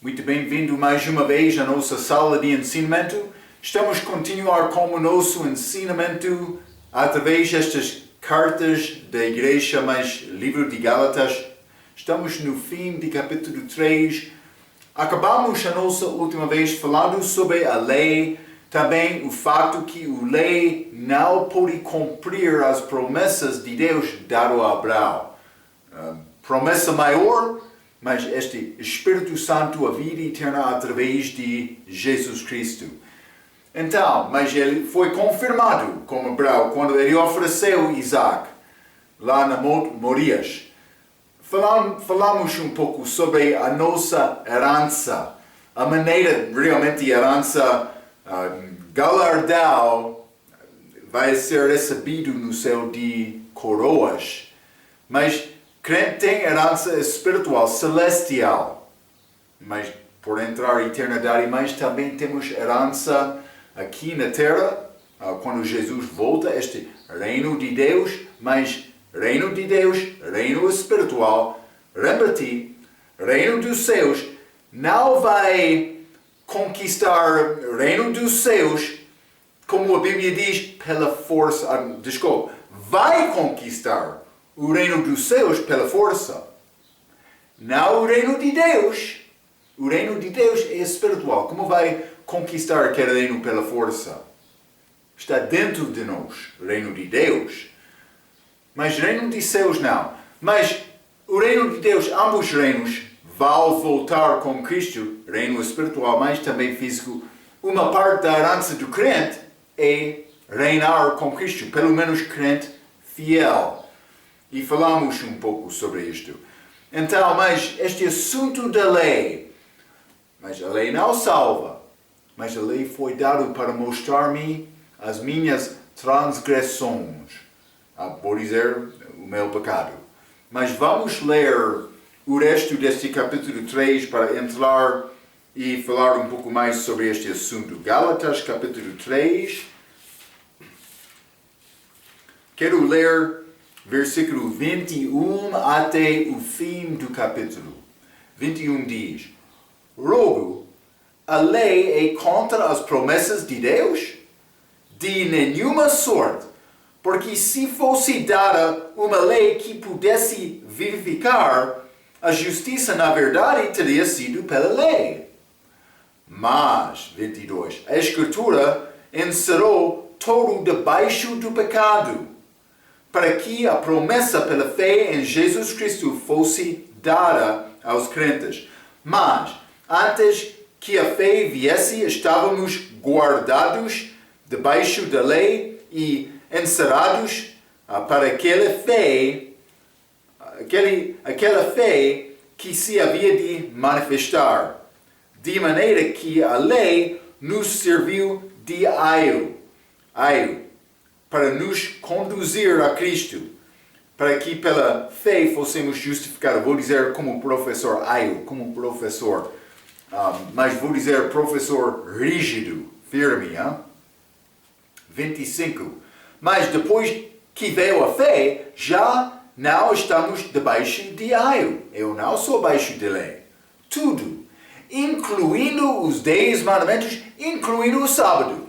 Muito bem-vindo mais uma vez à nossa sala de ensinamento. Estamos a continuar com o nosso ensinamento através destas cartas da igreja, mais livro de Gálatas. Estamos no fim de capítulo 3. Acabamos a nossa última vez falando sobre a lei, também o fato que a lei não pode cumprir as promessas de Deus dado a Abraão. Promessa maior, mas este Espírito Santo, a vida eterna através de Jesus Cristo. Então, mas ele foi confirmado como Abraão quando ele ofereceu Isaac lá na Monte Morias. Falamos um pouco sobre a nossa herança, a maneira realmente a herança, galardão vai ser recebido no céu de coroas, mas crente tem herança espiritual, celestial, mas por entrar na eternidade, mas também temos herança aqui na terra, quando Jesus volta, este reino de Deus, mas reino de Deus, reino espiritual, lembra-te, reino dos céus, não vai conquistar o reino dos céus, como a Bíblia diz, pela força, vai conquistar o reino dos céus pela força. Não o reino de Deus. O reino de Deus é espiritual. Como vai conquistar aquele reino pela força? Está dentro de nós, o reino de Deus. Mas o reino de céus não. Mas o reino de Deus, ambos reinos, vão voltar com Cristo, reino espiritual, mas também físico. Uma parte da herança do crente é reinar com Cristo, pelo menos crente fiel. E falamos um pouco sobre isto. Então, mas este assunto da lei, mas a lei não salva, mas a lei foi dada para mostrar-me as minhas transgressões, por dizer, o meu pecado. Mas vamos ler o resto deste capítulo 3 para entrar e falar um pouco mais sobre este assunto. Gálatas, capítulo 3. Quero ler versículo 21 até o fim do capítulo. 21 diz: Rogo, a lei é contra as promessas de Deus? De nenhuma sorte, porque se fosse dada uma lei que pudesse vivificar, a justiça na verdade teria sido pela lei. Mas, 22, a Escritura encerrou todo debaixo do pecado, para que a promessa pela fé em Jesus Cristo fosse dada aos crentes. Mas, antes que a fé viesse, estávamos guardados debaixo da lei e encerrados para aquela fé que se havia de manifestar, de maneira que a lei nos serviu de aio, para nos conduzir a Cristo, para que pela fé fossemos justificados. Vou dizer como professor mas vou dizer professor rígido, firme. 25. Mas depois que veio a fé, já não estamos debaixo de aio. Eu não sou abaixo de lei. Tudo, incluindo os 10 mandamentos, incluindo o sábado.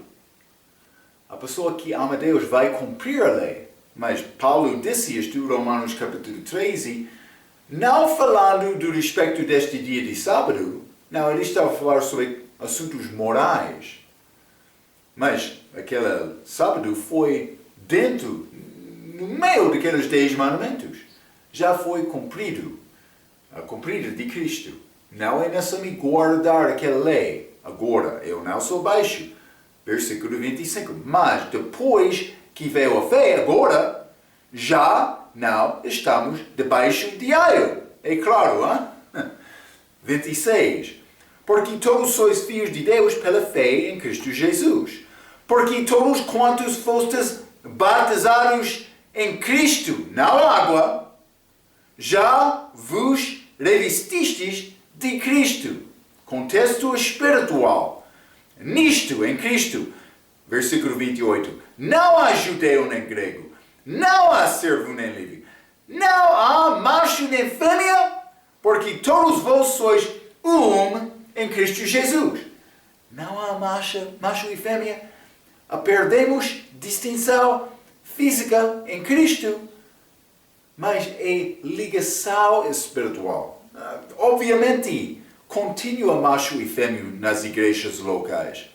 A pessoa que ama Deus vai cumprir a lei. Mas Paulo disse isto em Romanos capítulo 13, não falando do respeito deste dia de sábado, não, ele estava a falar sobre assuntos morais. Mas aquele sábado foi dentro, no meio daqueles 10 mandamentos. Já foi cumprido de Cristo. Não é necessário guardar aquela lei. Agora, eu não sou baixo. Versículo 25. Mas depois que veio a fé, agora, já não estamos debaixo de aio. É claro, hein? 26. Porque todos sois filhos de Deus pela fé em Cristo Jesus. Porque todos quantos fostes batizados em Cristo, na água, já vos revestistes de Cristo. Contexto espiritual. Nisto, em Cristo, versículo 28, não há judeu nem grego, não há servo nem livre, não há macho nem fêmea, porque todos vós sois em Cristo Jesus. Não há macho e fêmea. Perdemos distinção física em Cristo, mas é ligação espiritual. Obviamente, continua macho e fêmea nas igrejas locais,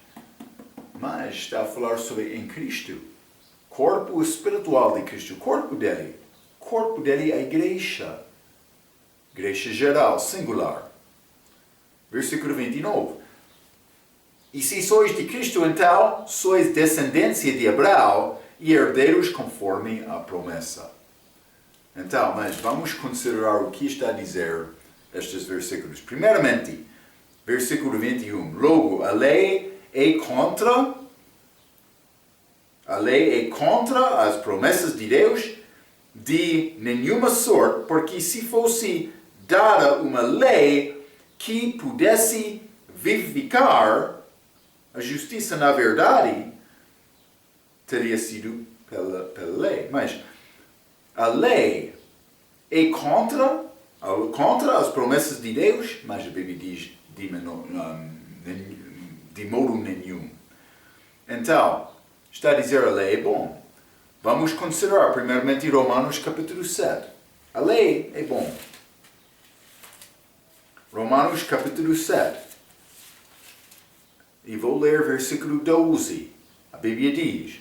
mas está a falar sobre em Cristo. Corpo espiritual de Cristo, corpo dele é a igreja. Igreja geral, singular. Versículo 29. E se sois de Cristo, então sois descendência de Abraão e herdeiros conforme a promessa. Então, mas vamos considerar o que está a dizer estes versículos. Primeiramente, versículo 21. Logo, a lei é contra as promessas de Deus de nenhuma sorte, porque se fosse dada uma lei que pudesse vivificar, a justiça, na verdade, teria sido pela lei. Mas a lei é contra as promessas de Deus, mas a Bíblia diz de modo nenhum. Então, está a dizer a lei é bom. Vamos considerar primeiramente Romanos capítulo 7. A lei é bom. Romanos capítulo 7. E vou ler versículo 12. A Bíblia diz: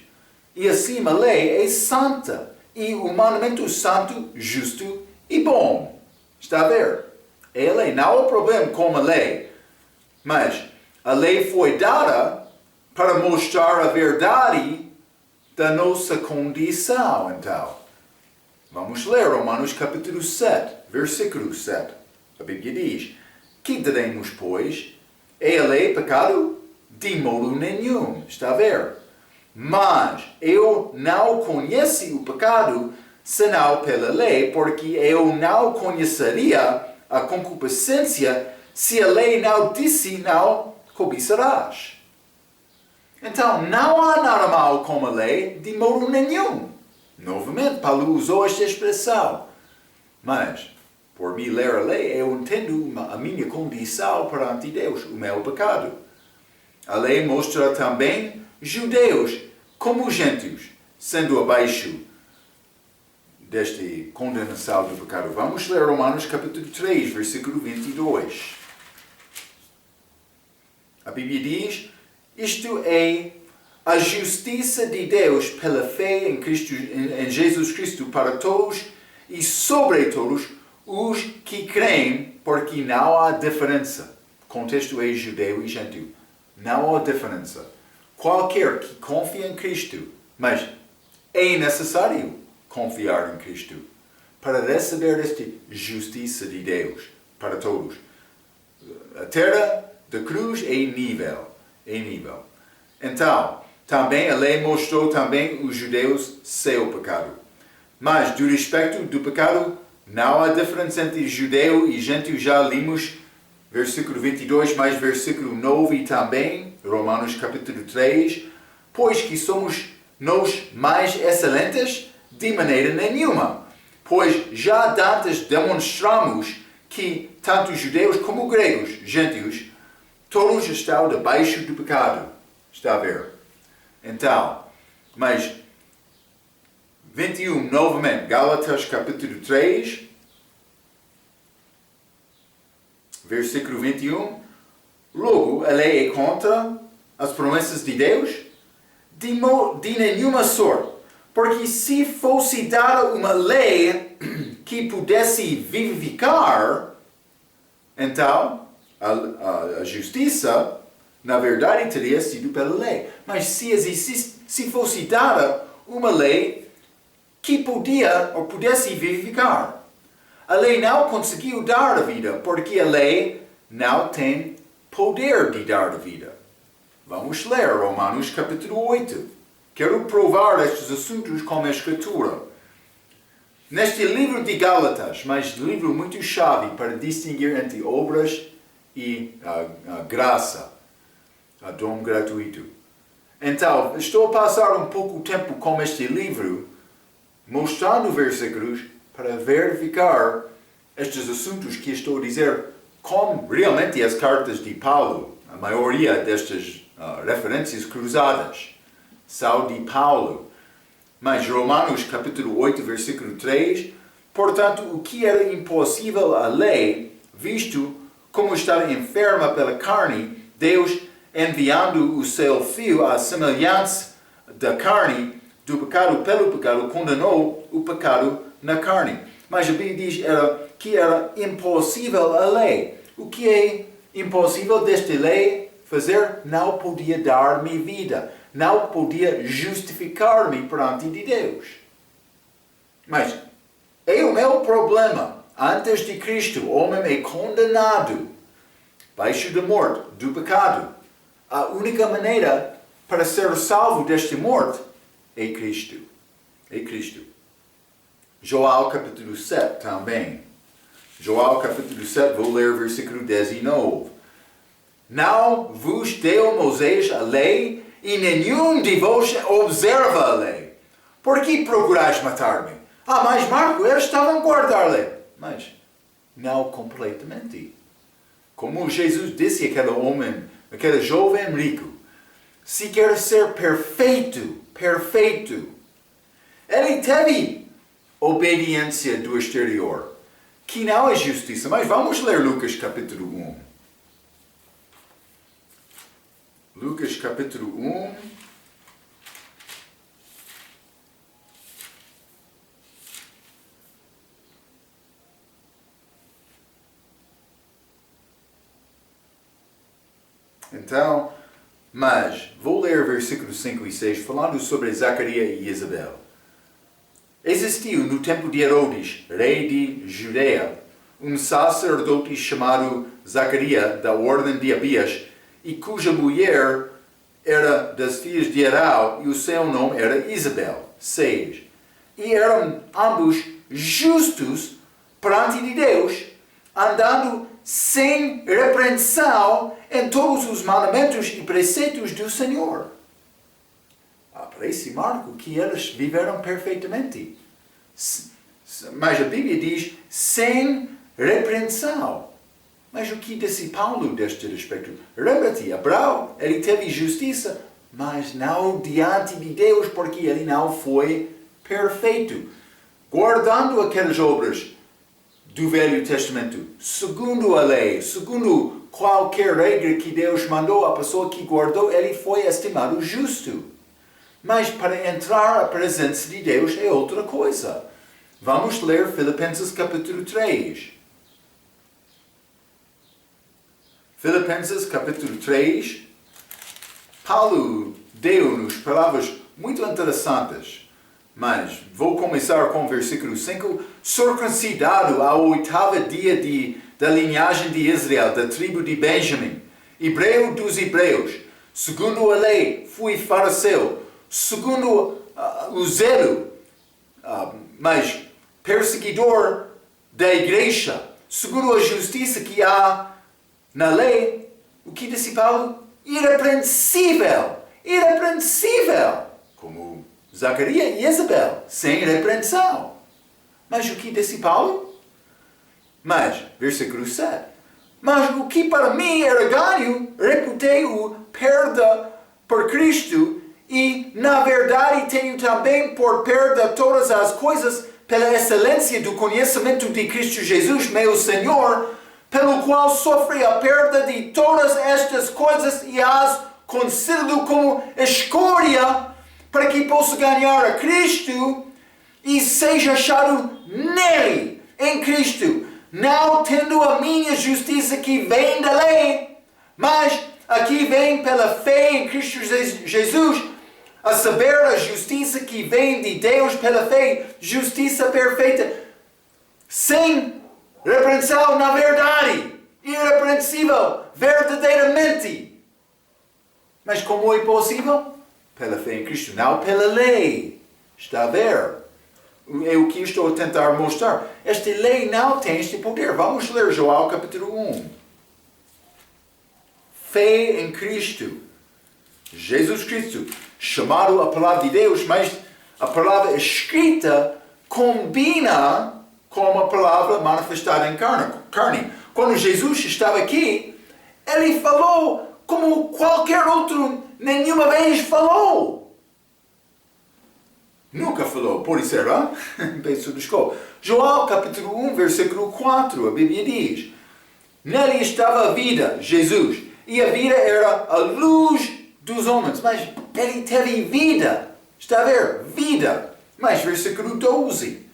e assim a lei é santa, e o mandamento santo, justo e bom. Está a ver? É a lei. Não há problema com a lei. Mas a lei foi dada para mostrar a verdade da nossa condição. Então, vamos ler Romanos capítulo 7, versículo 7. A Bíblia diz: que diremos, pois? É a lei pecado? De modo nenhum. Está a ver? Mas eu não conheço o pecado senão pela lei, porque eu não conheceria a concupiscência se a lei não disse não cobiçarás. Então, não há nada mal com a lei de modo nenhum. Novamente, Paulo usou esta expressão. Mas, por me ler a lei, eu entendo a minha condição perante Deus, o meu pecado. A lei mostra também judeus como gentios, sendo abaixo desta condenação do pecado. Vamos ler Romanos capítulo 3, versículo 22. A Bíblia diz: isto é a justiça de Deus pela fé em Jesus Cristo para todos e sobre todos os que creem, porque não há diferença. O contexto é judeu e gentio. Não há diferença. Qualquer que confia em Cristo, mas é necessário confiar em Cristo para receber esta justiça de Deus para todos. A terra da cruz é nível. Então, também a lei mostrou também os judeus seu pecado. Mas, do respeito do pecado, não há diferença entre judeu e gentio. Já limos versículo 22, mais versículo 9 também, Romanos capítulo 3. Pois que somos nós mais excelentes? De maneira nenhuma. Pois já antes demonstramos que tanto judeus como gregos, gentios, todos estão debaixo do pecado. Está a ver? Então, mas 21, novamente, Gálatas capítulo 3, versículo 21. Logo, a lei é contra as promessas de Deus? De nenhuma sorte. Porque se fosse dada uma lei que pudesse vivificar, então a justiça, na verdade, teria sido pela lei. Mas se fosse dada uma lei que podia ou pudesse vivificar, a lei não conseguiu dar a vida, porque a lei não tem poder de dar a vida. Vamos ler Romanos capítulo 8. Quero provar estes assuntos com a Escritura. Neste livro de Gálatas, mas livro muito chave para distinguir entre obras e a graça, a dom gratuito. Então, estou a passar um pouco de tempo com este livro, mostrando versículos para verificar estes assuntos que estou a dizer como realmente as cartas de Paulo, a maioria destas referências cruzadas, são de Paulo. Mas Romanos capítulo 8, versículo 3, portanto, o que era impossível à lei, visto como estava enferma pela carne, Deus, enviando o seu Filho à semelhança da carne, do pecado pelo pecado, condenou o pecado na carne. Mas a Bíblia diz que era impossível a lei. O que é impossível desta lei fazer? Não podia dar-me vida. Não podia justificar-me perante de Deus. Mas é o meu problema. Antes de Cristo, o homem é condenado, baixo da morte, do pecado. A única maneira para ser salvo desta morte é Cristo. É Cristo. Joel capítulo 7 também. Joel capítulo 7, vou ler o versículo 19. Não vos deu Moisés a lei, e nenhum de vós observa a lei. Por que procurais matar-me? Mas Marco, eles estavam a guardar a lei. Mas não completamente. Como Jesus disse àquele homem, aquele jovem rico, se quer ser perfeito, ele teve obediência do exterior, que não é justiça. Mas vamos ler Lucas capítulo 1. Lucas capítulo 1. Então, mas vou ler versículos 5 e 6, falando sobre Zacarias e Isabel. Existiu no tempo de Herodes, rei de Judeia, um sacerdote chamado Zacarias, da ordem de Abias, e cuja mulher era das filhas de Arão, e o seu nome era Isabel. 6. E eram ambos justos perante de Deus, andando sem repreensão em todos os mandamentos e preceitos do Senhor. Parece, Marco, que eles viveram perfeitamente. Mas a Bíblia diz, sem repreensão. Mas o que disse Paulo deste respeito? Lembra-te, Abraão, ele teve justiça, mas não diante de Deus, porque ele não foi perfeito. Guardando aquelas obras do Velho Testamento, segundo a lei, segundo qualquer regra que Deus mandou, a pessoa que guardou, ele foi estimado justo. Mas para entrar à presença de Deus é outra coisa. Vamos ler Filipenses capítulo 3. Filipenses capítulo 3. Paulo deu-nos palavras muito interessantes. Mas vou começar com o versículo 5. Circuncidado ao 8º dia da linhagem de Israel, da tribo de Benjamim, hebreu dos hebreus, segundo a lei, fui fariseu, segundo o zelo, mas perseguidor da igreja, segundo a justiça que há na lei. O que disse Paulo? Irrepreensível, como Zacarias e Isabel, sem repreensão. Mas o que disse Paulo? Mas, versículo 7. Mas o que para mim era ganho, reputei-o perda por Cristo, e na verdade tenho também por perda todas as coisas pela excelência do conhecimento de Cristo Jesus, meu Senhor, pelo qual sofri a perda de todas estas coisas e as considero como escória, para que possa ganhar a Cristo e seja achado nele, em Cristo, não tendo a minha justiça que vem da lei, mas a que vem pela fé em Cristo Jesus, a saber, a justiça que vem de Deus pela fé, justiça perfeita, sem repreensão na verdade, irrepreensível, verdadeiramente. Mas como é possível? Pela fé em Cristo, não pela lei. Está a ver? É o que estou a tentar mostrar. Esta lei não tem este poder. Vamos ler Joel capítulo 1. Fé em Cristo. Jesus Cristo, chamado a palavra de Deus, mas a palavra escrita combina com a palavra manifestada em carne. quando Jesus estava aqui, ele falou como qualquer outro nenhuma vez falou. Nunca falou, por isso era, peço desculpa. João capítulo 1, versículo 4, a Bíblia diz: nele estava a vida, Jesus, e a vida era a luz dos homens. Mas ele teve vida, está a ver? Vida. Mas versículo 12: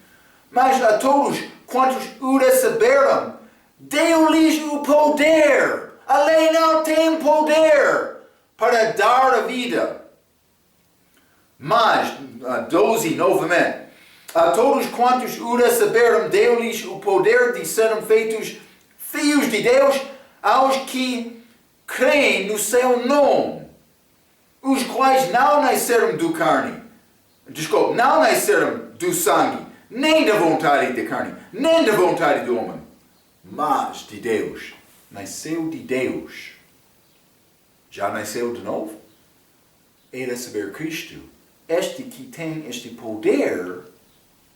mas a todos quantos o receberam, deu-lhes o poder. A lei não tem poder para dar a vida. Mas, 12 novamente: a todos quantos o receberam, deu-lhes o poder de serem feitos filhos de Deus, aos que creem no seu nome, os quais não nasceram do carne, não nasceram do sangue, nem da vontade da carne, nem da vontade do homem, mas de Deus. Nasceu de Deus. Já nasceu de novo? É receber Cristo. Este que tem este poder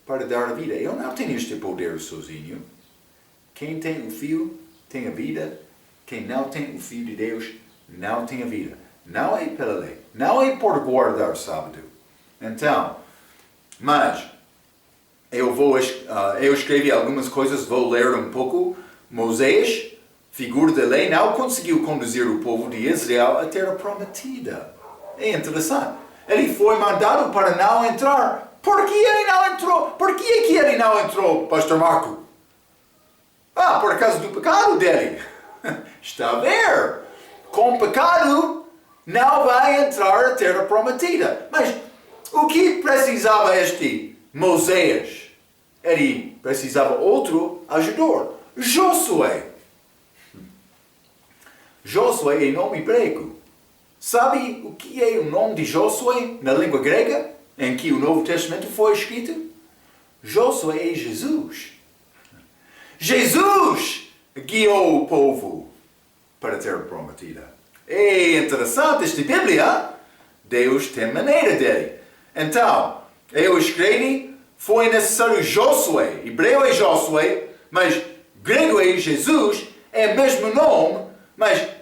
para dar a vida. Eu não tenho este poder sozinho. Quem tem o Filho tem a vida. Quem não tem o Filho de Deus não tem a vida. Não é pela lei. Não é por guardar o sábado. Então, mas eu escrevi algumas coisas, vou ler um pouco. Moisés, figura da lei, não conseguiu conduzir o povo de Israel à terra prometida. É interessante. Ele foi mandado para não entrar. Por que ele não entrou? Por que é que ele não entrou, Pastor Marco? Por causa do pecado dele. Está a ver? Com pecado, não vai entrar à terra prometida. Mas o que precisava este Moisés? Ele precisava outro ajudador. Josué. Josué é nome grego. Sabe o que é o nome de Josué na língua grega, em que o Novo Testamento foi escrito? Josué é Jesus. Jesus guiou o povo para a terra prometida. É interessante esta Bíblia. Deus tem maneira dele. Então, eu escrevi, foi necessário Josué. Hebreu é Josué, mas grego é Jesus, é o mesmo nome, mas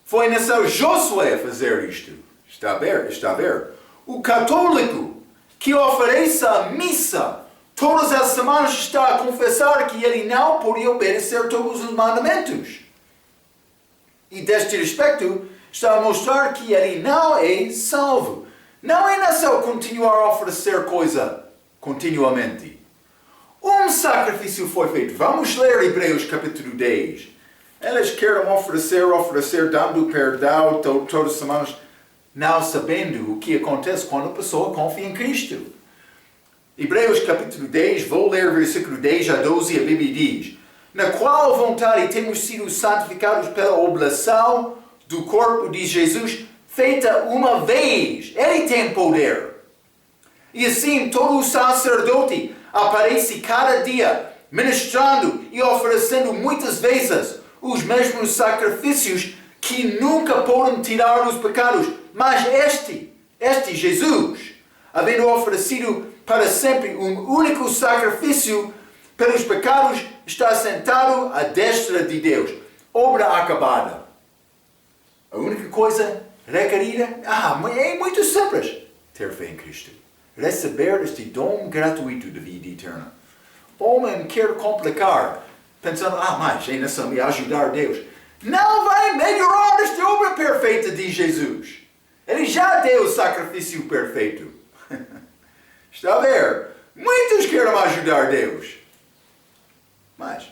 foi necessário Josué fazer isto. Está a ver? Está a ver? O católico que oferece a missa todas as semanas está a confessar que ele não podia obedecer todos os mandamentos. E deste respeito, está a mostrar que ele não é salvo. Não é necessário continuar a oferecer coisa continuamente. Um sacrifício foi feito. Vamos ler Hebreus capítulo 10. Eles querem oferecer, dando perdão todas as semanas, não sabendo o que acontece quando a pessoa confia em Cristo. Hebreus capítulo 10, vou ler versículo 10 a 12, a Bíblia diz: na qual vontade temos sido santificados pela oblação do corpo de Jesus, feita uma vez. Ele tem poder. E assim todo o sacerdote aparece cada dia, ministrando e oferecendo muitas vezes os mesmos sacrifícios que nunca podem tirar os pecados. Mas este Jesus, havendo oferecido para sempre um único sacrifício pelos pecados, está sentado à destra de Deus. Obra acabada. A única coisa requerida é muito simples. Ter fé em Cristo. Receber este dom gratuito de vida eterna. O homem quer complicar, pensando, mas é necessário me ajudar Deus. Não vai melhorar esta obra perfeita de Jesus. Ele já deu o sacrifício perfeito. Está a ver? Muitos querem ajudar Deus. Mas,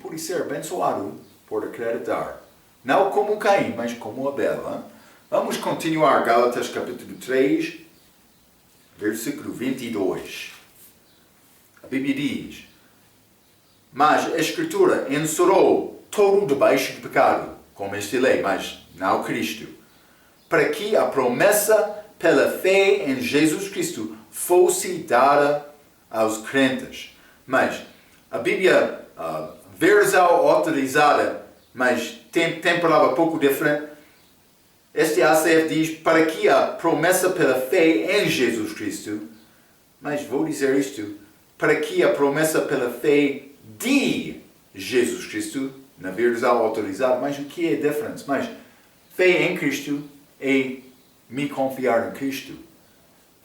por ser abençoado, por acreditar. Não como Caim, mas como Abel. Hein? Vamos continuar. Gálatas capítulo 3, versículo 22. A Bíblia diz: mas a Escritura encerrou todo debaixo de pecado, como esta lei, mas não Cristo, para que a promessa pela fé em Jesus Cristo fosse dada aos crentes. Mas a Bíblia, versão autorizada, mas tem palavra pouco diferente. Este ACF diz, para que a promessa pela fé em Jesus Cristo, mas vou dizer isto, para que a promessa pela fé de Jesus Cristo, na verdade autorizado, mas o que é a diferença? Mas fé em Cristo é me confiar em Cristo.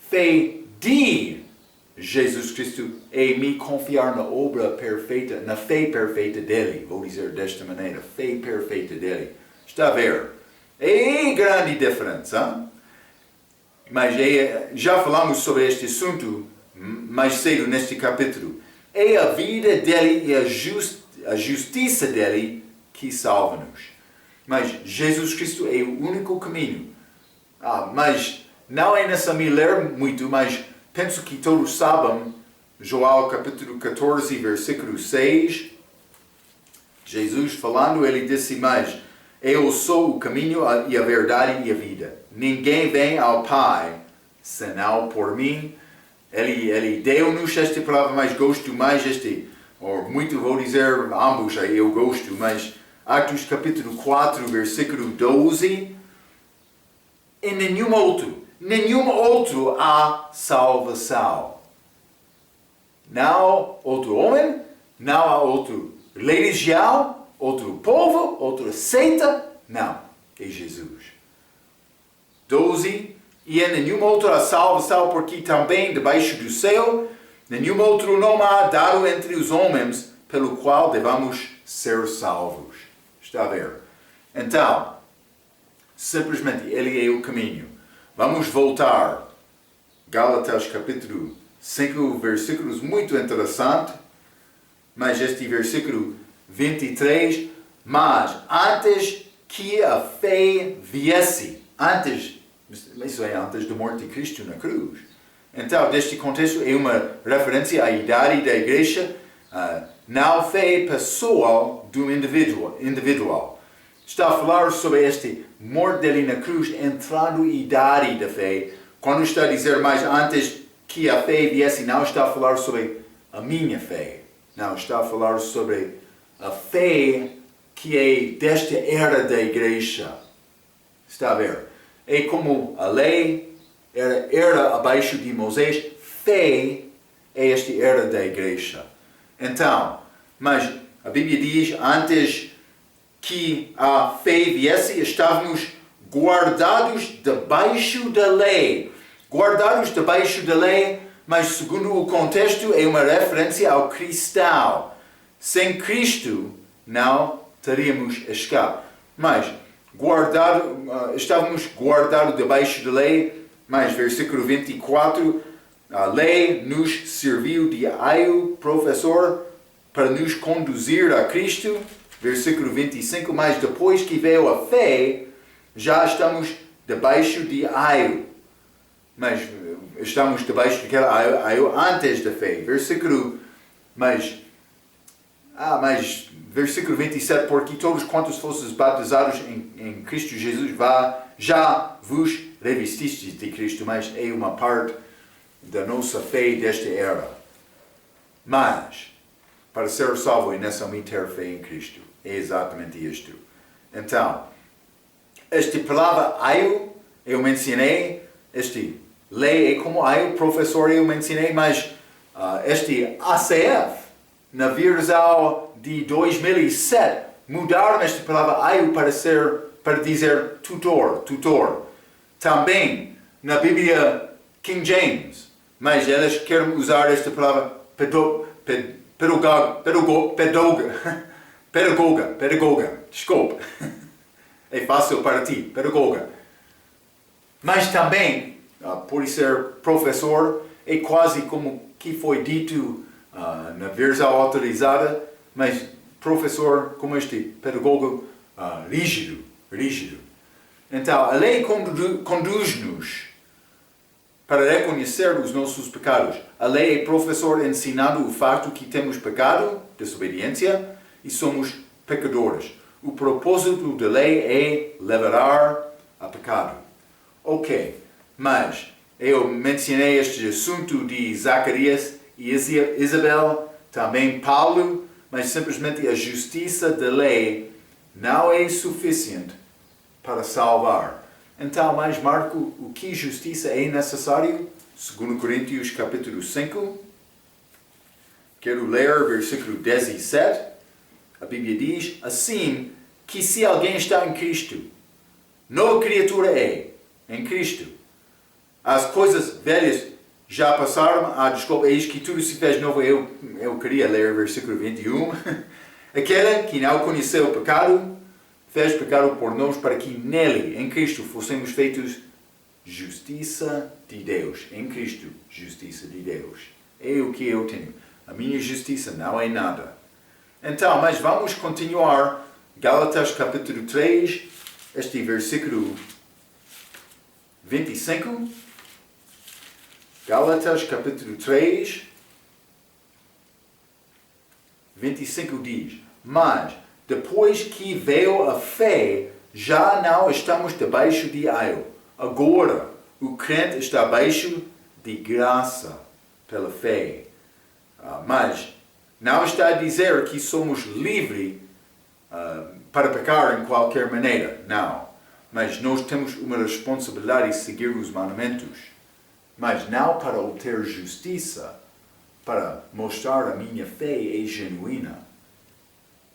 Fé de Jesus Cristo é me confiar na obra perfeita, na fé perfeita dele. Vou dizer desta maneira, fé perfeita dele. Está a ver? É grande diferença. Mas já falamos sobre este assunto mais cedo neste capítulo. É a vida dele e a justiça dele que salva-nos. Mas Jesus Cristo é o único caminho. Mas não é necessário ler muito, mas penso que todos sabem, João capítulo 14, versículo 6, Jesus falando, ele disse mais, eu sou o caminho e a verdade e a vida. Ninguém vem ao Pai senão por mim. Ele deu-nos esta palavra, mas gosto mais ou muito vou dizer ambos, eu gosto, mas Atos capítulo 4, versículo 12, em nenhum outro há salvação. Não outro homem, não há outro religião, outro povo, outra seita, não, é Jesus. 12, e em nenhum outro há salvação, porque também debaixo do céu, nenhum outro nome há dado entre os homens, pelo qual devamos ser salvos. Está a ver? Então, simplesmente ele é o caminho. Vamos voltar. Gálatas capítulo 5, versículos muito interessantes. Mas este versículo 23, mas antes que a fé viesse, isso é antes da morte de Cristo na cruz. Então, deste contexto é uma referência à idade da igreja, não fé pessoal do individual. Está a falar sobre este morte dele na cruz, entrando em idade da fé. Quando está a dizer mais antes que a fé viesse, não está a falar sobre a minha fé. Não, está a falar sobre a fé que é desta era da igreja. Está a ver? É como a lei era abaixo de Moisés, fé é esta era da igreja. Então, mas a Bíblia diz, antes que a fé viesse, estávamos guardados debaixo da lei. Guardados debaixo da lei, mas segundo o contexto é uma referência ao cristão. Sem Cristo não teríamos escape. Mas estávamos guardados debaixo da lei, mas versículo 24, a lei nos serviu de aio professor para nos conduzir a Cristo. Versículo 25, mas depois que veio a fé, já estamos debaixo de aio. Mas estamos debaixo daquela aio antes da fé. Versículo 27, porque todos quantos fostes batizados em Cristo Jesus, já vos revestistes de Cristo, mas é uma parte da nossa fé desta era. Mas, para ser salvo é necessário ter fé em Cristo. É exatamente isto. Então, esta palavra aio, eu mencionei, este lei é como aio, professor, eu mencionei, mas este ACF, na versão de 2007, mudaram esta palavra aio para dizer tutor. Também na Bíblia King James, mas eles querem usar esta palavra pedagoga, desculpa, é fácil para ti, pedagoga. Mas também, por ser professor, é quase como que foi dito na versão autorizada, mas professor como este pedagogo rígido. Então, a lei conduz-nos para reconhecer os nossos pecados. A lei é professor ensinando o facto que temos pecado, desobediência, e somos pecadores. O propósito da lei é levar a pecado. Ok, mas eu mencionei este assunto de Zacarias e Isabel, também Paulo, mas simplesmente a justiça da lei não é suficiente para salvar. Então, mais Marco, o que justiça é necessário? 2 Coríntios capítulo 5. Quero ler versículo 17. A Bíblia diz assim, que se alguém está em Cristo, nova criatura é, em Cristo. As coisas velhas já passaram, desculpa, eis que tudo se fez novo. Eu queria ler o versículo 21. Aquele que não conheceu o pecado, fez pecado por nós, para que nele, em Cristo, fossemos feitos justiça de Deus. Em Cristo, justiça de Deus. É o que eu tenho. A minha justiça não é nada. Então, mas vamos continuar. Gálatas capítulo 3, este versículo 25. Gálatas capítulo 3, 25 diz: Mas, depois que veio a fé, já não estamos debaixo de aio. Agora, o crente está abaixo de graça pela fé. Mas, não está a dizer que somos livres para pecar em qualquer maneira. Não. Mas nós temos uma responsabilidade de seguir os mandamentos. Mas não para obter justiça, para mostrar a minha fé é genuína.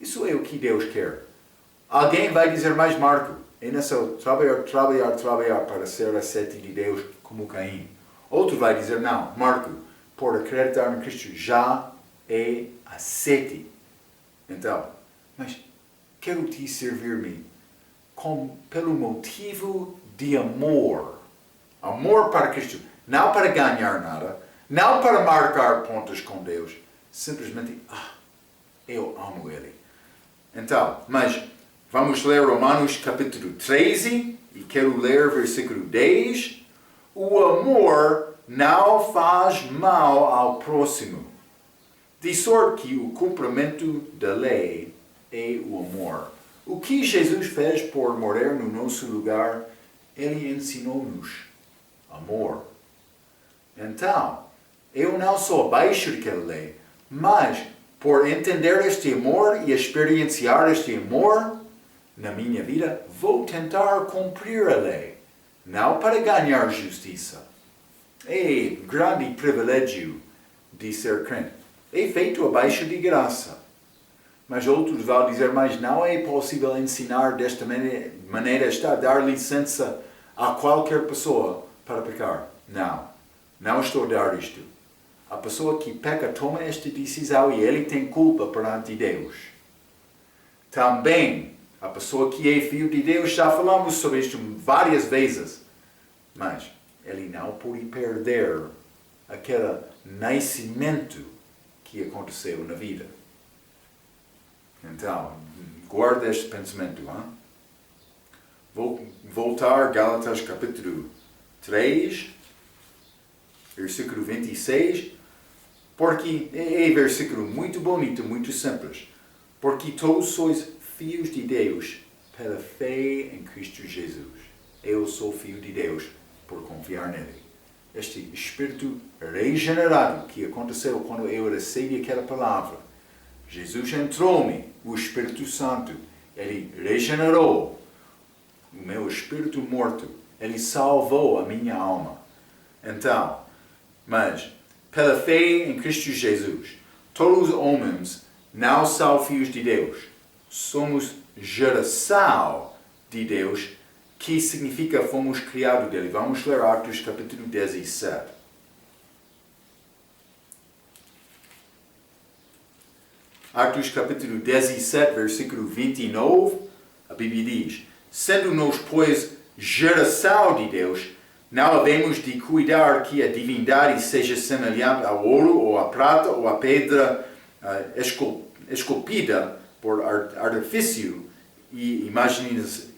Isso é o que Deus quer. Alguém vai dizer mais, Marco, é necessário trabalhar para ser aceito de Deus como Caim. Outro vai dizer, não, Marco, por acreditar em Cristo já é aceite. Então, mas quero te servir-me pelo motivo de amor. Amor para Cristo. Não para ganhar nada. Não para marcar pontos com Deus. Simplesmente, eu amo Ele. Então, mas vamos ler Romanos capítulo 13. E quero ler versículo 10. O amor não faz mal ao próximo. De sorte que o cumprimento da lei é o amor. O que Jesus fez por morrer no nosso lugar, Ele ensinou-nos amor. Então, eu não sou abaixo daquela lei, mas por entender este amor e experienciar este amor na minha vida, vou tentar cumprir a lei, não para ganhar justiça. É grande privilégio de ser crente. É feito abaixo de graça. Mas outros vão dizer, mas não é possível ensinar desta maneira, está a dar licença a qualquer pessoa para pecar. Não estou a dar isto. A pessoa que peca toma esta decisão e ele tem culpa perante Deus. Também, a pessoa que é filho de Deus, já falamos sobre isto várias vezes. Mas ele não pode perder aquele nascimento que aconteceu na vida. Então, guarda este pensamento. Vou voltar a Gálatas capítulo 3, versículo 26, porque é um versículo muito bonito, muito simples. Porque todos sois filhos de Deus pela fé em Cristo Jesus. Eu sou filho de Deus por confiar nele. Este espírito regenerado que aconteceu quando eu recebi aquela palavra. Jesus entrou-me, o Espírito Santo. Ele regenerou o meu espírito morto. Ele salvou a minha alma. Então, mas, pela fé em Cristo Jesus, todos os homens não são filhos de Deus. Somos geração de Deus, que significa fomos criados dele. Vamos ler Atos capítulo 17. Atos capítulo 17, versículo 29, a Bíblia diz: Sendo nós, pois, geração de Deus, não havemos de cuidar que a divindade seja semelhante ao ouro, ou à prata, ou à pedra esculpida por artifício e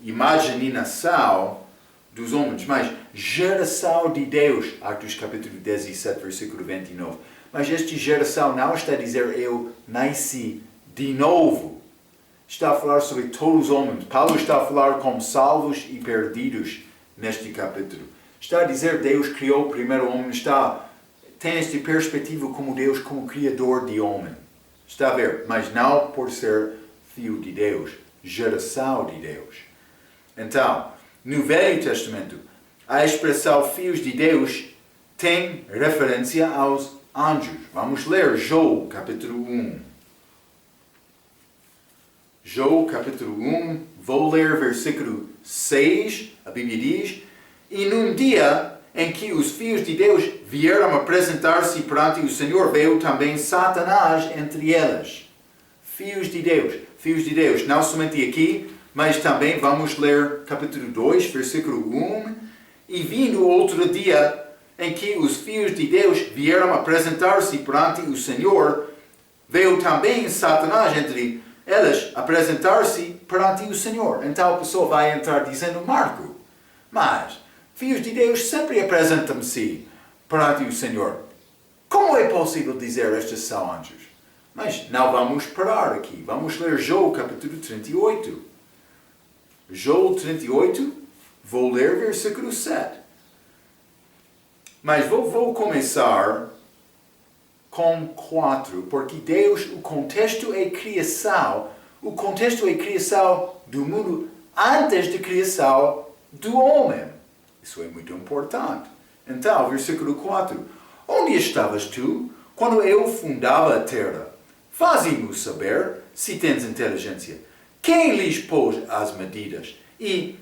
imaginação dos homens. Mas geração de Deus, Atos capítulo 17, versículo 29. Mas esta geração não está a dizer eu nasci de novo. Está a falar sobre todos os homens. Paulo está a falar como salvos e perdidos neste capítulo. Está a dizer Deus criou o primeiro homem. Tem esta perspectiva como Deus, como criador de homem. Está a ver? Mas não por ser filho de Deus. Geração de Deus. Então, no Velho Testamento, a expressão filhos de Deus tem referência aos anjos. Vamos ler Job, capítulo 1. João capítulo 1, vou ler versículo 6, a Bíblia diz: E num dia em que os filhos de Deus vieram apresentar-se perante o Senhor, veio também Satanás entre eles. Filhos de Deus, não somente aqui, mas também vamos ler capítulo 2, versículo 1. E vindo outro dia em que os filhos de Deus vieram apresentar-se perante o Senhor, veio também Satanás entre eles apresentar-se perante o Senhor. Então a pessoa vai entrar dizendo: Marco, mas filhos de Deus sempre apresentam-se perante o Senhor. Como é possível dizer estes são anjos? Mas não vamos parar aqui. Vamos ler João capítulo 38. João 38, vou ler versículo 7. Mas vou começar com 4, porque Deus, o contexto é criação do mundo antes da criação do homem. Isso é muito importante. Então, versículo 4. Onde estavas tu quando eu fundava a terra? Faze-nos saber se tens inteligência. Quem lhes pôs as medidas? E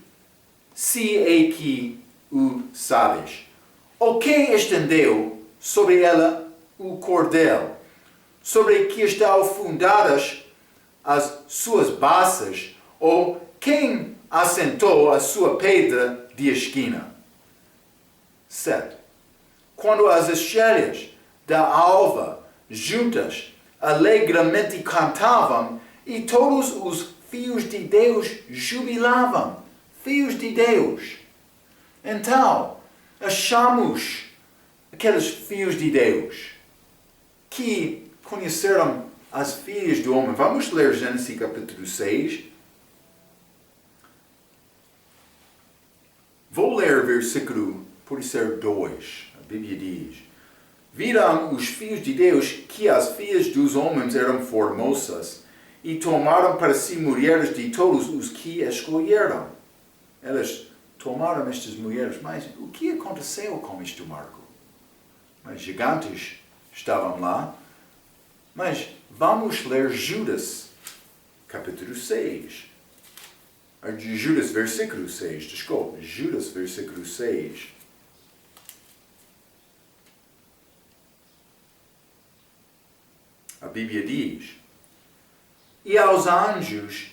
se é que o sabes? Ou quem estendeu sobre ela o cordel? Sobre que estão fundadas as suas bases? Ou quem assentou a sua pedra de esquina? 7. Quando as estrelas da alva juntas alegremente cantavam e todos os filhos de Deus jubilavam. Filhos de Deus. Então, achamos aqueles filhos de Deus que conheceram as filhas do homem. Vamos ler Gênesis capítulo 6. Vou ler versículo, por ser 2. A Bíblia diz: Viram os filhos de Deus que as filhas dos homens eram formosas e tomaram para si mulheres de todos os que escolheram. Elas tomaram estas mulheres, mas o que aconteceu com isto, Marco? Mas gigantes estavam lá. Mas vamos ler Judas, capítulo 6. Judas, versículo 6, desculpa. Judas, versículo 6. A Bíblia diz: E aos anjos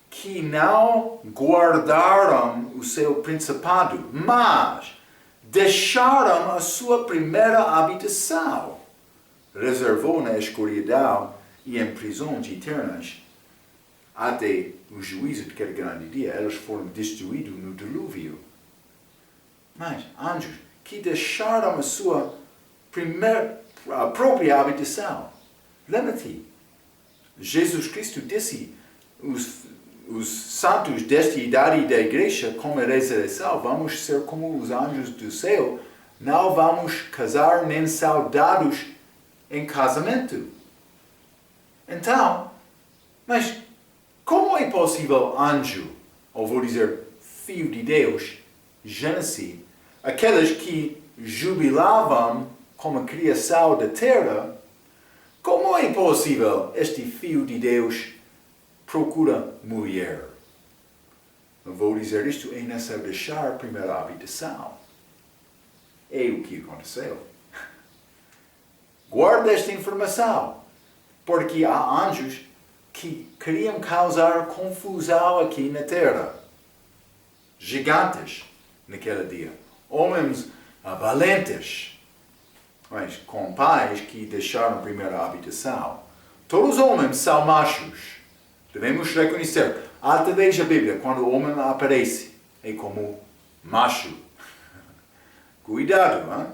que não guardaram o seu principado, mas deixaram a sua primeira habitação, reservou na escuridão e em prisões eternas, até o juízo daquele grande dia. Eles foram destruídos no dilúvio. Mas anjos que deixaram a sua própria habitação. Lembra-te, Jesus Cristo disse: os santos desta idade da igreja, com a ressurreição, vamos ser como os anjos do céu, não vamos casar nem ser dados em casamento. Então, mas como é possível anjo, ou vou dizer filho de Deus, Gênesis, aqueles que jubilavam com a criação da terra, como é possível este filho de Deus procura mulher? Eu vou dizer isto, é necessário deixar a primeira habitação. É o que aconteceu. Guarda esta informação, porque há anjos que queriam causar confusão aqui na terra. Gigantes naquele dia. Homens valentes, mas com pais que deixaram a primeira habitação. Todos os homens são machos. Devemos reconhecer. Talvez a Bíblia, quando o homem aparece, é como macho. Cuidado, hein?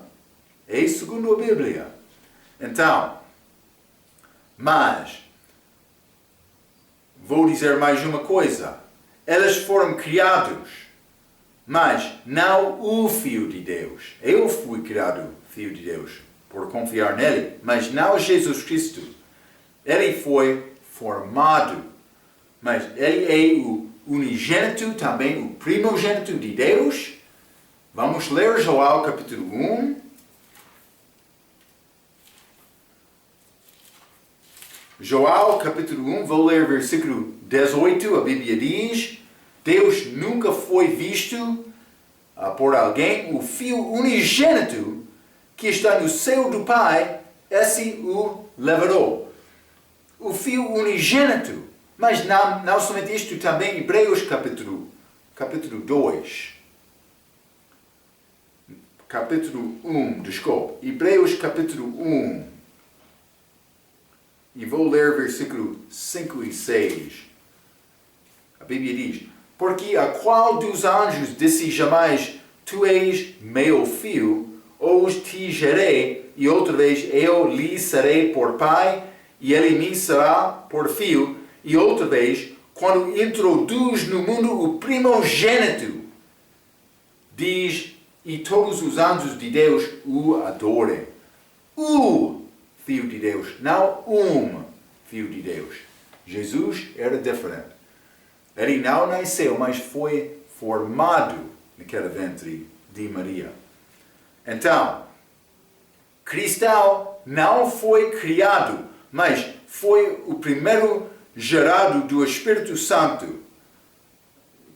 É segundo a Bíblia. Então, mas, vou dizer mais uma coisa. Eles foram criados, mas não o Filho de Deus. Eu fui criado Filho de Deus por confiar nele, mas não Jesus Cristo. Ele foi formado, mas ele é o unigênito, também o primogênito de Deus. Vamos ler João capítulo 1. João capítulo 1, vou ler versículo 18, a Bíblia diz: Deus nunca foi visto por alguém, o Filho unigênito que está no seio do Pai, esse o levará. O Filho unigênito, mas não somente isto, também Hebreus capítulo 2. Capítulo 1, desculpe. Hebreus capítulo 1. E vou ler versículo 5 e 6. A Bíblia diz: Porque a qual dos anjos disse jamais, tu és meu filho, hoje te gerei, e outra vez eu lhe serei por pai, e ele me será por filho, e outra vez, quando introduz no mundo o primogênito, diz, e todos os anjos de Deus o adorem. O Filho de Deus, não Filho de Deus. Jesus era diferente. Ele não nasceu, mas foi formado naquele ventre de Maria. Então, Cristo não foi criado, mas foi o primeiro gerado do Espírito Santo.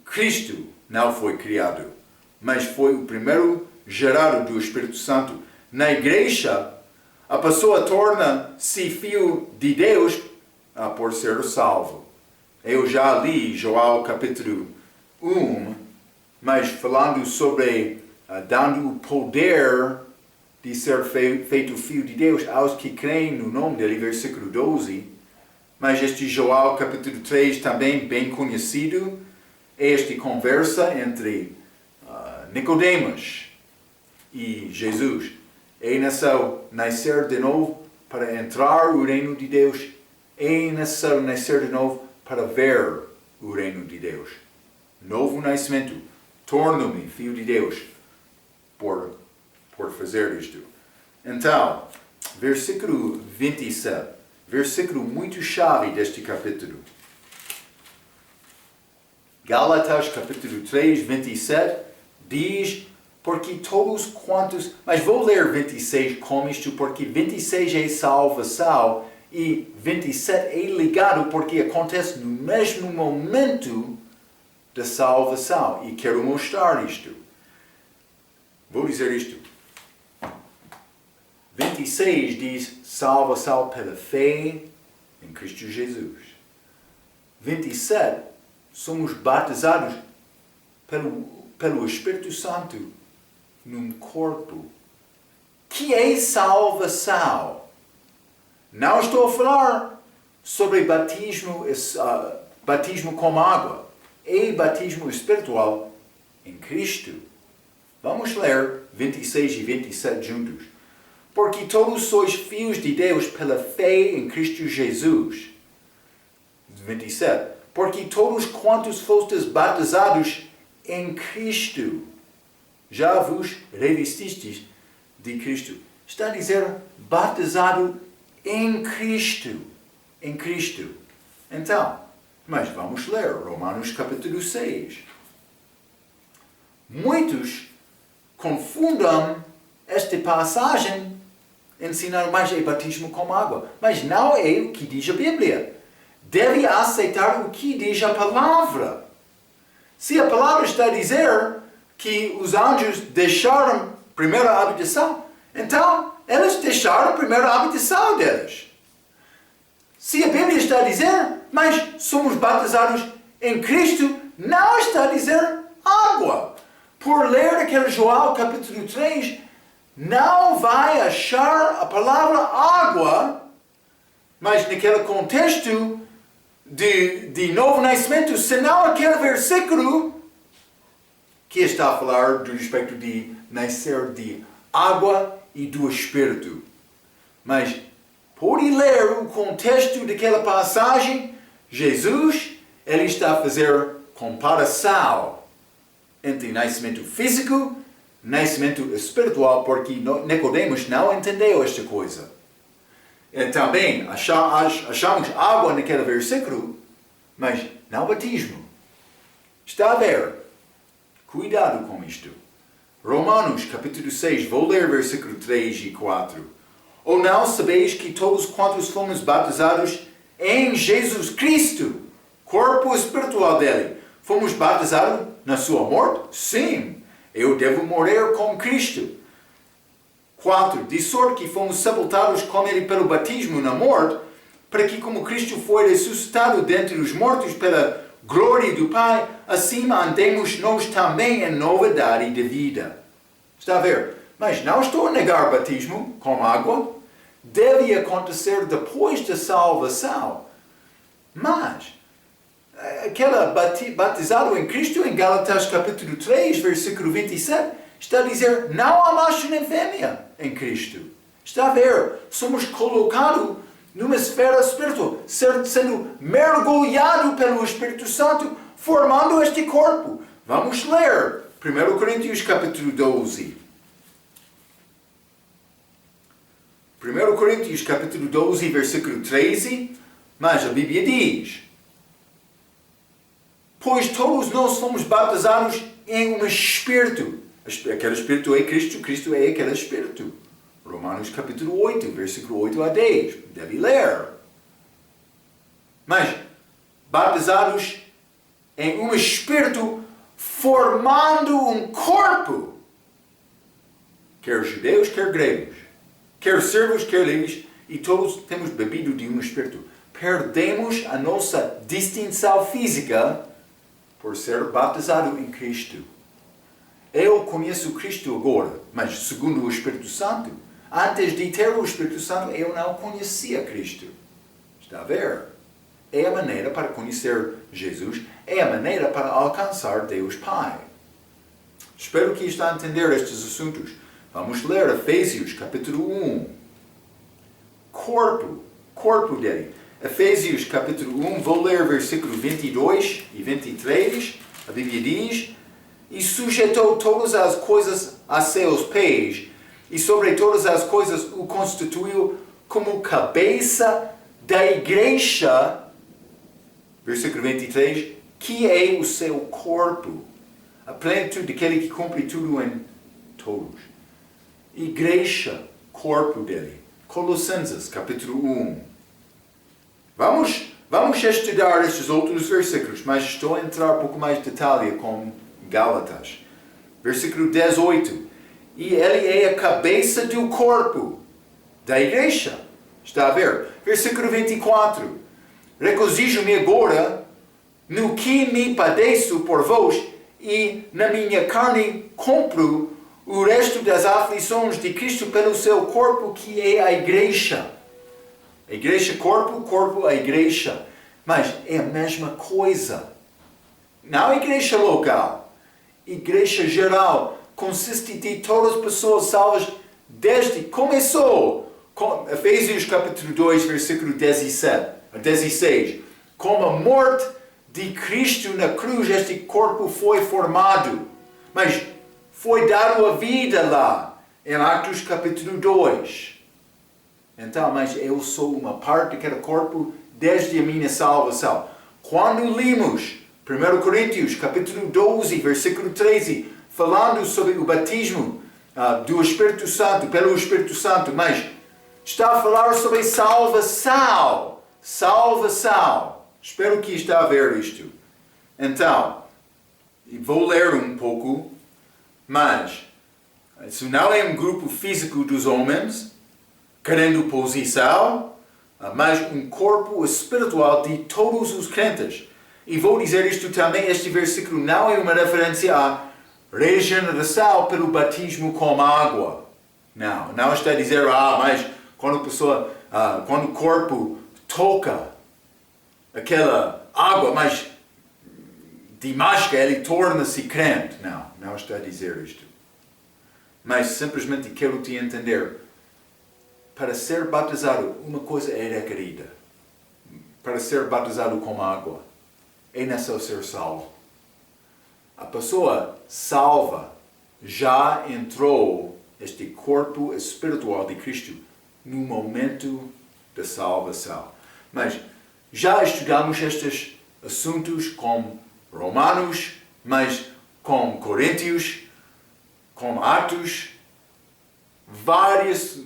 Cristo não foi criado, mas foi o primeiro gerado do Espírito Santo. Na igreja, a pessoa torna-se filho de Deus por ser salvo. Eu já li João capítulo 1, mas falando sobre dando o poder de ser feito filho de Deus aos que creem no nome dele, versículo 12. Mas este João capítulo 3 também bem conhecido, é esta conversa entre Nicodemos e Jesus. É necessário nascer de novo para entrar no reino de Deus. É necessário nascer de novo para ver o reino de Deus. Novo nascimento. Torno-me filho de Deus por fazer isto. Então, versículo 27. Versículo muito chave deste capítulo. Gálatas capítulo 3, 27 diz: porque todos quantos... Mas vou ler 26 com isto, porque 26 é salvação e 27 é ligado porque acontece no mesmo momento da salvação. E quero mostrar isto. Vou dizer isto. 26 diz salvação pela fé em Cristo Jesus. 27, somos batizados pelo Espírito Santo num corpo. Que é salvação? Não estou a falar sobre batismo com água. É batismo espiritual em Cristo. Vamos ler 26 e 27 juntos. Porque todos sois filhos de Deus pela fé em Cristo Jesus. 27. Porque todos quantos fostes batizados em Cristo, já vos revestistes de Cristo. Está a dizer batizado em Cristo. Em Cristo. Então, mas vamos ler Romanos capítulo 6. Muitos confundem esta passagem ensinando mais é batismo com água. Mas não é o que diz a Bíblia. Deve aceitar o que diz a palavra. Se a palavra está a dizer que os anjos deixaram a primeira habitação, então eles deixaram a primeira habitação deles. Se a Bíblia está a dizer, mas somos batizados em Cristo, não está a dizer água. Por ler aquele João capítulo 3, não vai achar a palavra água, mas naquele contexto de novo nascimento, senão aquele versículo que está a falar do respeito de nascer de água e do Espírito. Mas pode ler o contexto daquela passagem, Jesus, ele está a fazer comparação entre nascimento físico e nascimento espiritual, porque Nicodemos não entendeu esta coisa. E também achamos água naquele versículo, mas não batismo. Está a ver? Cuidado com isto. Romanos capítulo 6, vou ler versículo 3 e 4. Ou não sabeis que todos quantos fomos batizados em Jesus Cristo, corpo espiritual dele. Fomos batizados na sua morte? Sim. Eu devo morrer com Cristo. 4. De sorte que fomos sepultados com ele pelo batismo na morte, para que como Cristo foi ressuscitado dentre os mortos pela glória do Pai, assim andemos nós também em novidade de vida. Está a ver? Mas não estou a negar o batismo com água. Deve acontecer depois da salvação. Mas, aquela batizado em Cristo, em Gálatas capítulo 3, versículo 27, está a dizer, não há macho nem fêmea em Cristo. Está a ver? Somos colocados numa esfera espiritual, sendo mergulhado pelo Espírito Santo, formando este corpo. Vamos ler 1 Coríntios capítulo 12. 1 Coríntios capítulo 12, versículo 13, mas a Bíblia diz, pois todos nós fomos batizados em um Espírito. Aquele Espírito é Cristo, Cristo é aquele Espírito. Romanos capítulo 8, versículo 8 a 10. Deve ler. Mas, batizados em um Espírito, formando um corpo. Quer judeus, quer gregos. Quer servos, quer livres. E todos temos bebido de um Espírito. Perdemos a nossa distinção física por ser batizado em Cristo. Eu conheço Cristo agora, mas segundo o Espírito Santo, antes de ter o Espírito Santo, eu não conhecia Cristo. Está a ver? É a maneira para conhecer Jesus, é a maneira para alcançar Deus Pai. Espero que está a entender estes assuntos. Vamos ler Efésios capítulo 1. Corpo dele. Efésios capítulo 1, vou ler versículo 22 e 23. A Bíblia diz, e sujeitou todas as coisas a seus pés, e sobre todas as coisas o constituiu como cabeça da igreja, versículo 23, que é o seu corpo, a plenitude daquele que cumpre tudo em todos. Igreja, corpo dele. Colossenses, capítulo 1. Vamos estudar estes outros versículos, mas estou a entrar um pouco mais de detalhe com Gálatas. Versículo 18. E ele é a cabeça do corpo da igreja. Está a ver? Versículo 24. Regozijo-me agora no que me padeço por vós e na minha carne compro o resto das aflições de Cristo pelo seu corpo, que é a igreja. A igreja, corpo, a igreja. Mas é a mesma coisa. Não a igreja local. Igreja geral. Consiste de todas as pessoas salvas desde que começou. Efésios capítulo 2, versículo 16. Com a morte de Cristo na cruz, este corpo foi formado. Mas foi dado a vida lá, em Atos capítulo 2. Então, mas eu sou uma parte daquele corpo desde a minha salvação. Quando limos 1 Coríntios capítulo 12, versículo 13, falando sobre o batismo do Espírito Santo, pelo Espírito Santo, mas está a falar sobre salvação. Salvação. Espero que está a ver isto. Então, vou ler um pouco, mas isso não é um grupo físico dos homens, querendo posição, mas um corpo espiritual de todos os crentes. E vou dizer isto também, este versículo não é uma referência à regeneração pelo batismo com água. Não está a dizer, mas quando o corpo toca aquela água, mas de mágica ele torna-se crente. Não está a dizer isto. Mas simplesmente quero te entender. Para ser batizado, uma coisa é requerida. Para ser batizado com água, é necessário ser salvo. A pessoa salva já entrou neste corpo espiritual de Cristo no momento da salvação. Mas já estudamos estes assuntos com Romanos, mas com Coríntios, com Atos, várias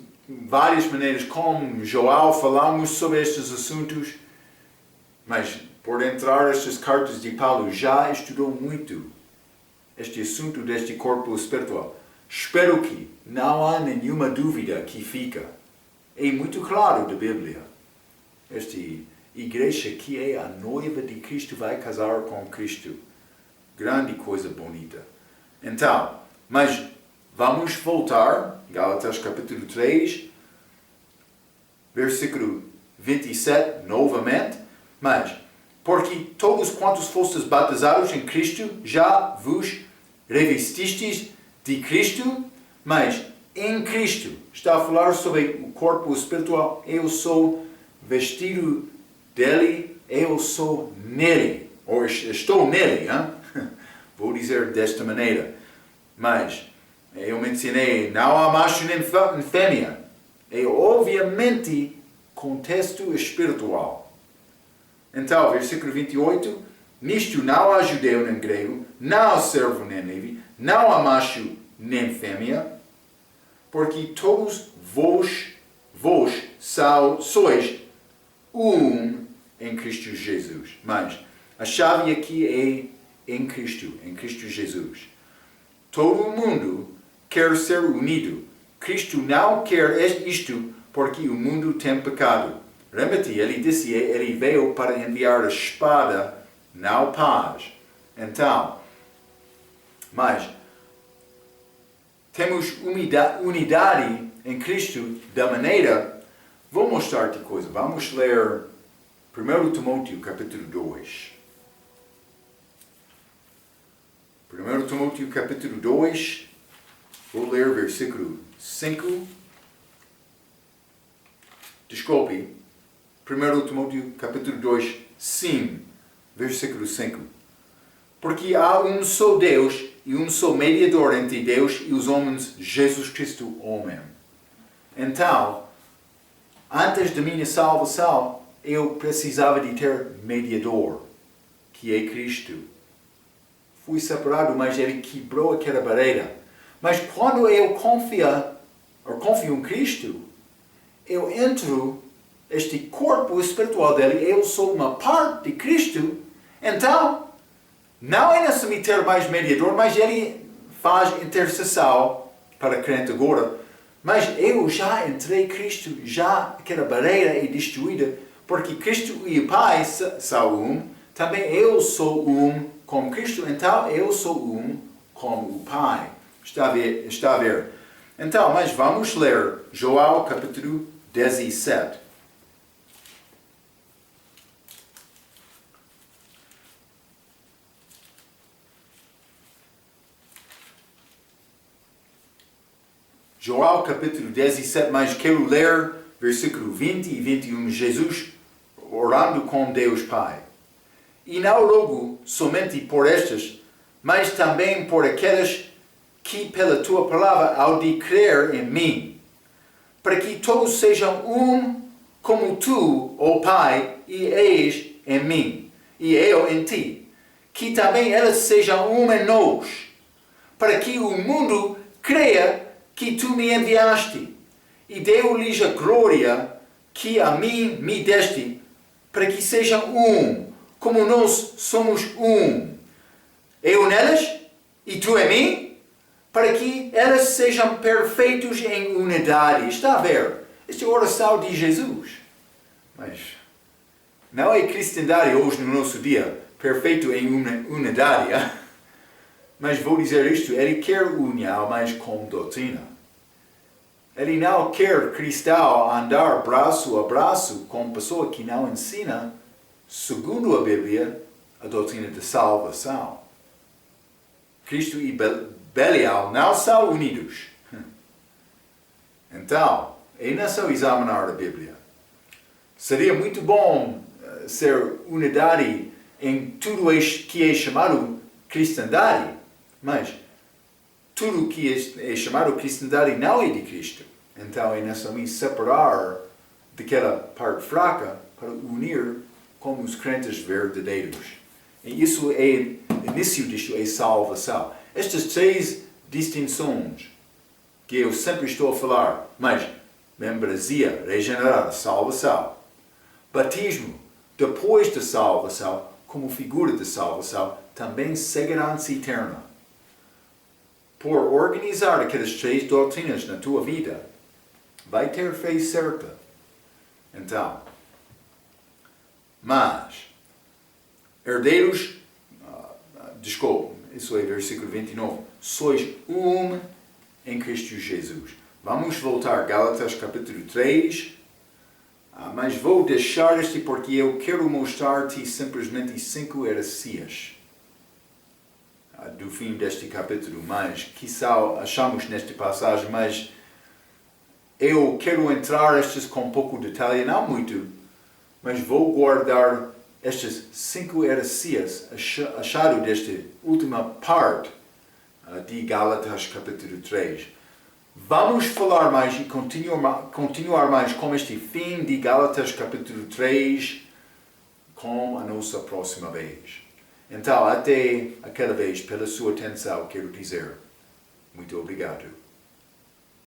maneiras, com João falamos sobre estes assuntos. Mas, por entrar estas cartas de Paulo, já estudou muito este assunto deste corpo espiritual. Espero que não há nenhuma dúvida que fica. É muito claro da Bíblia. Esta igreja que é a noiva de Cristo vai casar com Cristo. Grande coisa bonita. Então, mas vamos voltar, Gálatas capítulo 3, versículo 27, novamente. Mas, porque todos quantos fostes batizados em Cristo, já vos revestistes de Cristo, mas em Cristo. Está a falar sobre o corpo espiritual. Eu sou vestido dele, eu sou nele. Ou estou nele, hein? Vou dizer desta maneira. Mas, eu mencionei, não há macho nem fêmea. É obviamente contexto espiritual. Então, versículo 28, nisto não há judeu nem grego, não há servo nem livre, não há macho nem fêmea, porque todos vós sois um em Cristo Jesus. Mas a chave aqui é em Cristo Jesus. Todo o mundo quer ser unido. Cristo não quer isto porque o mundo tem pecado. Lembra-te, ele disse, ele veio para enviar a espada, não paz. Então, mas temos unidade em Cristo da maneira. Vou mostrar-te coisa. Vamos ler 1 Timóteo capítulo 2. 1 Timóteo capítulo 2. Vou ler versículo 5. Desculpe. 1 Timóteo capítulo 2, sim, versículo 5. Porque há um só Deus e um só mediador entre Deus e os homens, Jesus Cristo, homem. Então, antes da minha salvação, eu precisava de ter mediador, que é Cristo. Fui separado, mas ele quebrou aquela barreira. Mas quando eu confio em Cristo, eu entro este corpo espiritual dele, eu sou uma parte de Cristo, então, não é necessário ter mais mediador, mas ele faz intercessão para crente agora. Mas eu já entrei em Cristo, já aquela barreira é destruída, porque Cristo e o Pai são um, também eu sou um com Cristo, então eu sou um com o Pai. Está a ver? Então, mas vamos ler João capítulo 17. João capítulo 17, mas quero ler versículo 20 e 21. Jesus orando com Deus Pai. E não rogo somente por estas, mas também por aquelas que pela tua palavra hão de crer em mim, para que todos sejam um como tu, ó Pai, e és em mim, e eu em ti. Que também elas sejam um em nós, para que o mundo creia que tu me enviaste, e deu-lhes a glória que a mim me deste, para que sejam um, como nós somos um. Eu nelas, e tu em mim, para que elas sejam perfeitos em unidade. Está a ver? Esta é a oração de Jesus. Mas não é cristandade hoje no nosso dia, perfeito em unidade. Mas vou dizer isto, ele quer união, mas com doutrina. Ele não quer cristão andar braço a braço com pessoa que não ensina, segundo a Bíblia, a doutrina da salvação. Cristo e Belial não são unidos. Então, é necessário examinar a Bíblia. Seria muito bom ser unidade em tudo que é chamado cristandade, mas tudo que é chamado cristandade não é de Cristo. Então é necessário separar daquela parte fraca para unir com os crentes verdadeiros. E isso é, o início disto é salvação. Estas três distinções que eu sempre estou a falar, mas membresia regenerada, salvação, batismo, depois da salvação, como figura de salvação, também segurança eterna. Por organizar aquelas 3 doutrinas na tua vida, vai ter fé certa. Então, mas, herdeiros, isso é versículo 29, sois em Cristo Jesus. Vamos voltar a Gálatas capítulo 3, mas vou deixar este porque eu quero mostrar-te simplesmente 5 heresias do fim deste capítulo, mas quizá achamos nesta passagem, mas eu quero entrar estas com um pouco de detalhe, não muito, mas vou guardar estas 5 heresias achado desta última parte de Gálatas capítulo 3. Vamos falar mais e continuar mais com este fim de Gálatas capítulo 3 com a nossa próxima vez. Então, até aquela vez, pela sua atenção, quero dizer muito obrigado.